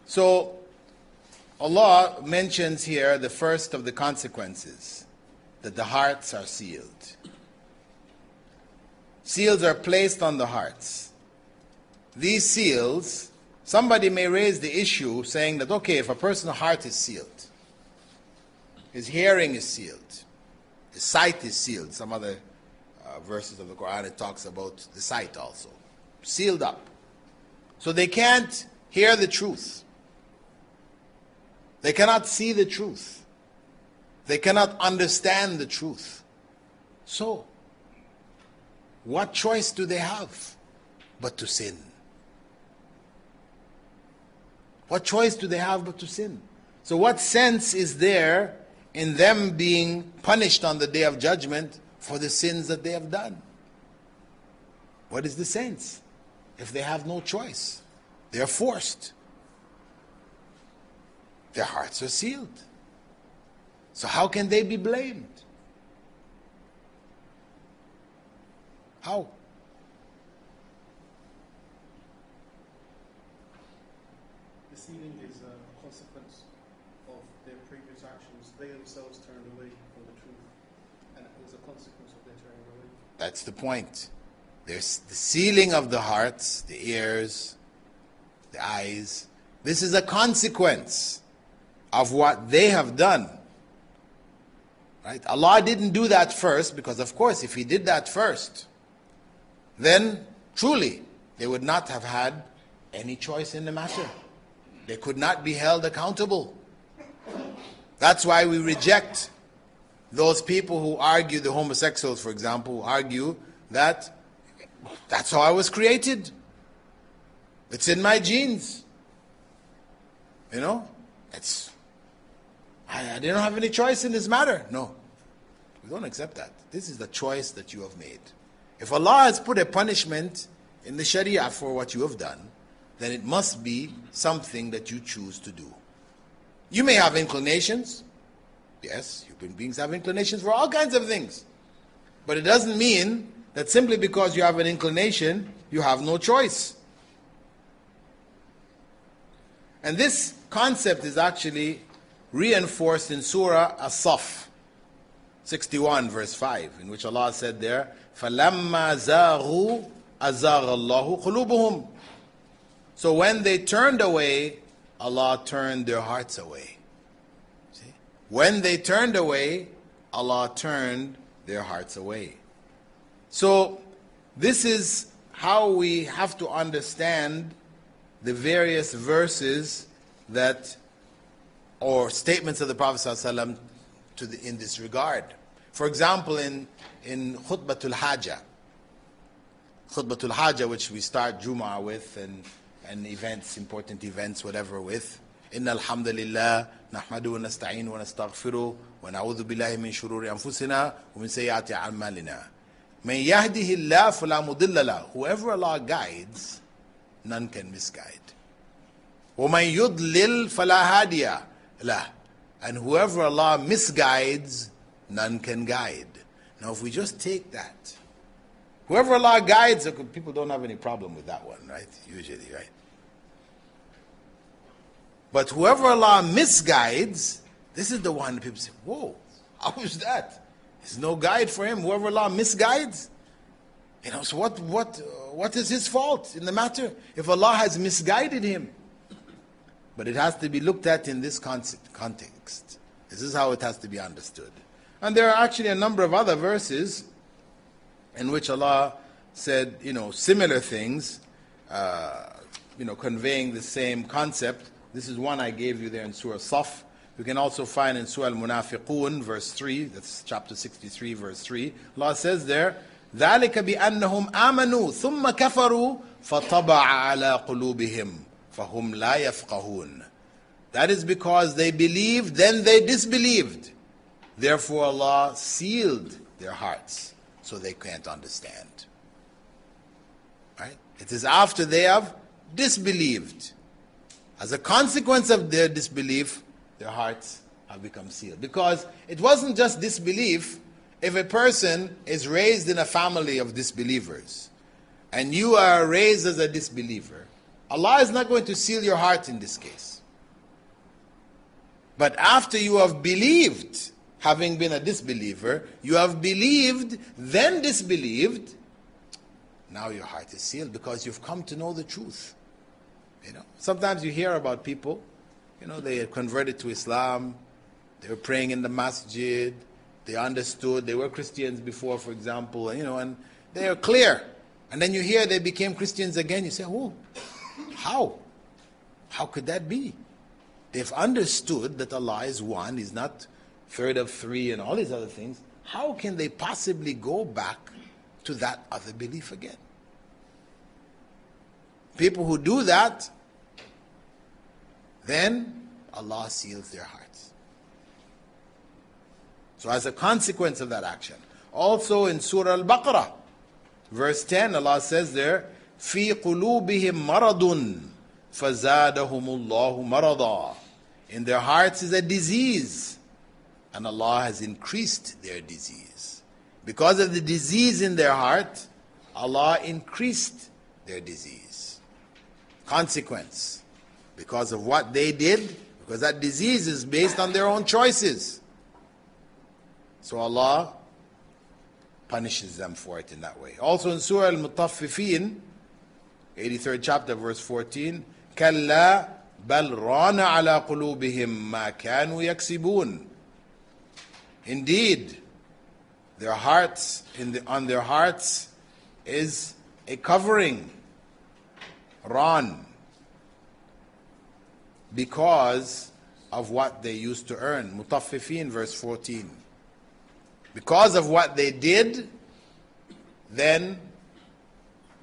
So Allah mentions here the first of the consequences, that the hearts are sealed. Seals are placed on the hearts. These seals, somebody may raise the issue saying that, okay, if a person's heart is sealed, his hearing is sealed, his sight is sealed. Some other verses of the Qur'an, it talks about the sight also. Sealed up. So they can't hear the truth. They cannot see the truth. They cannot understand the truth. So, what choice do they have but to sin? What choice do they have but to sin? So what sense is there in them being punished on the Day of Judgment for the sins that they have done? What is the sense if they have no choice? They are forced. Their hearts are sealed. So how can they be blamed? How? The sealing is a consequence of their previous actions. They themselves turned away from the truth, and it was a consequence of their turning away. That's the point. There's the sealing of the hearts, the ears, the eyes. This is a consequence of what they have done. Right? Allah didn't do that first, because of course if He did that first, then truly they would not have had any choice in the matter. They could not be held accountable. That's why we reject those people who argue, the homosexuals for example, who argue that that's how I was created. It's in my genes. You know, I didn't have any choice in this matter. No, we don't accept that. This is the choice that you have made. If Allah has put a punishment in the Sharia for what you have done, then it must be something that you choose to do. You may have inclinations. Yes, human beings have inclinations for all kinds of things. But it doesn't mean that simply because you have an inclination, you have no choice. And this concept is actually reinforced in Surah As-Saff 61 verse 5, in which Allah said there, فَلَمَّا زَاغُوا أَزَاغَ اللَّهُ قُلُوبُهُمْ. So when they turned away, Allah turned their hearts away. See? When they turned away, Allah turned their hearts away. So this is how we have to understand the various verses that, or statements of the Prophet ﷺ in this regard. For example, in Khutbatul Hajjah, which we start Jumu'ah with, and events, important events, whatever with, Inna alhamdulillah, nahmadu wa nasta'in wa nastaghfiru, wa na'udhu billahi min shururi anfusina, wa min sayyati a'malina. Man yahdihillah fala mudilla lahu. Whoever Allah guides, none can misguide. وَمَنْ يُضْلِلْ فَلَا هَادِيَ لَهُ. And whoever Allah misguides, none can guide. Now if we just take that, whoever Allah guides, people don't have any problem with that one, right? Usually, right? But whoever Allah misguides, this is the one that people say, whoa, how is that? There's no guide for him. Whoever Allah misguides, you know, so what is his fault in the matter if Allah has misguided him? But it has to be looked at in this context. This is how it has to be understood. And there are actually a number of other verses in which Allah said, you know, similar things, conveying the same concept. This is one I gave you there in Surah Saf. You can also find in Surah al-Munafiqun, verse 3, that's chapter 63, verse 3. Allah says there, ذَلِكَ بِأَنَّهُمْ آمَنُوا ثُمَّ كَفَرُوا فَطَبَعَ عَلَىٰ قُلُوبِهِمْ فَهُمْ لَا يَفْقَهُونَ. That is because they believed, then they disbelieved. Therefore Allah sealed their hearts so they can't understand. Right? It is after they have disbelieved. As a consequence of their disbelief, their hearts have become sealed. Because it wasn't just disbelief. If a person is raised in a family of disbelievers, and you are raised as a disbeliever, Allah is not going to seal your heart in this case. But after you have believed, having been a disbeliever, you have believed, then disbelieved, now your heart is sealed because you've come to know the truth. Sometimes you hear about people, they converted to Islam, they were praying in the masjid, they understood, they were Christians before, for example, and they are clear. And then you hear they became Christians again, you say, oh, how? How could that be? They've understood that Allah is one, He's not third of three and all these other things. How can they possibly go back to that other belief again? People who do that, then Allah seals their hearts. So as a consequence of that action, also in Surah Al-Baqarah, verse 10, Allah says there, فِي قُلُوبِهِمْ مَرَضٌ فَزَادَهُمُ اللَّهُ مَرَضًا. In their hearts is a disease, and Allah has increased their disease. Because of the disease in their heart, Allah increased their disease. Consequence, because of what they did, because that disease is based on their own choices. So Allah punishes them for it in that way. Also in Surah Al-Mutaffifin, 83rd chapter, verse 14, كَلَّا بَلْ رَانَ عَلَى قُلُوبِهِمْ مَا كَانُوا يَكْسِبُونَ. Indeed, their hearts, on their hearts is a covering, ran, because of what they used to earn. Mutaffifin, verse 14. Because of what they did, then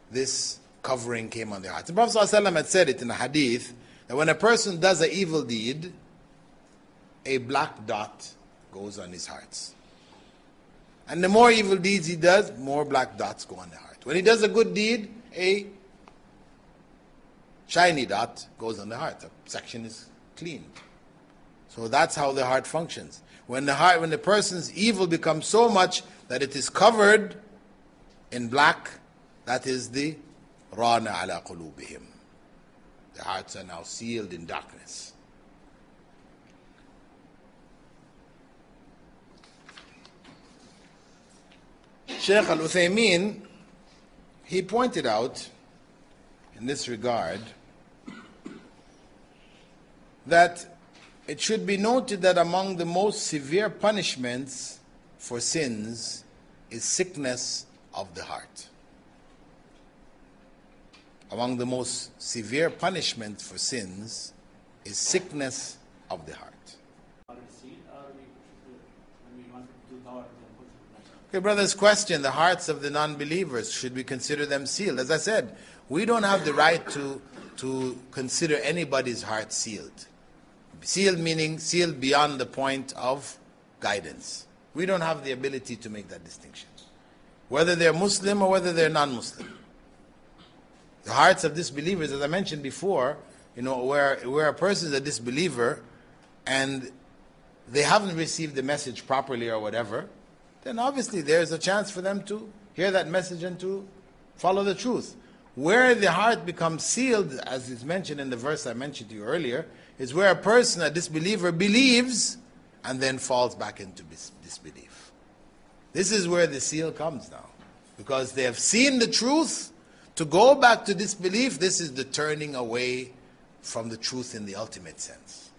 this covering came on their hearts. The Prophet ﷺ had said it in a hadith, that when a person does an evil deed, a black dot goes on his hearts. And the more evil deeds he does, more black dots go on the heart. When he does a good deed, a shiny dot goes on the heart. The section is clean. So that's how the heart functions. When the person's evil becomes so much that it is covered in black, that is the rana ala qulubihim. The hearts are now sealed in darkness. Shaykh al-Uthaymeen, he pointed out in this regard that it should be noted that among the most severe punishments for sins is sickness of the heart. Among the most severe punishments for sins is sickness of the heart. Okay, brother's question, the hearts of the non-believers, should we consider them sealed? As I said, we don't have the right to consider anybody's heart sealed. Sealed meaning sealed beyond the point of guidance. We don't have the ability to make that distinction. Whether they're Muslim or whether they're non-Muslim. The hearts of disbelievers, as I mentioned before, where a person is a disbeliever and they haven't received the message properly or whatever, then obviously there's a chance for them to hear that message and to follow the truth. Where the heart becomes sealed, as is mentioned in the verse I mentioned to you earlier, is where a person, a disbeliever, believes and then falls back into disbelief. This is where the seal comes now. Because they have seen the truth. To go back to disbelief, this is the turning away from the truth in the ultimate sense.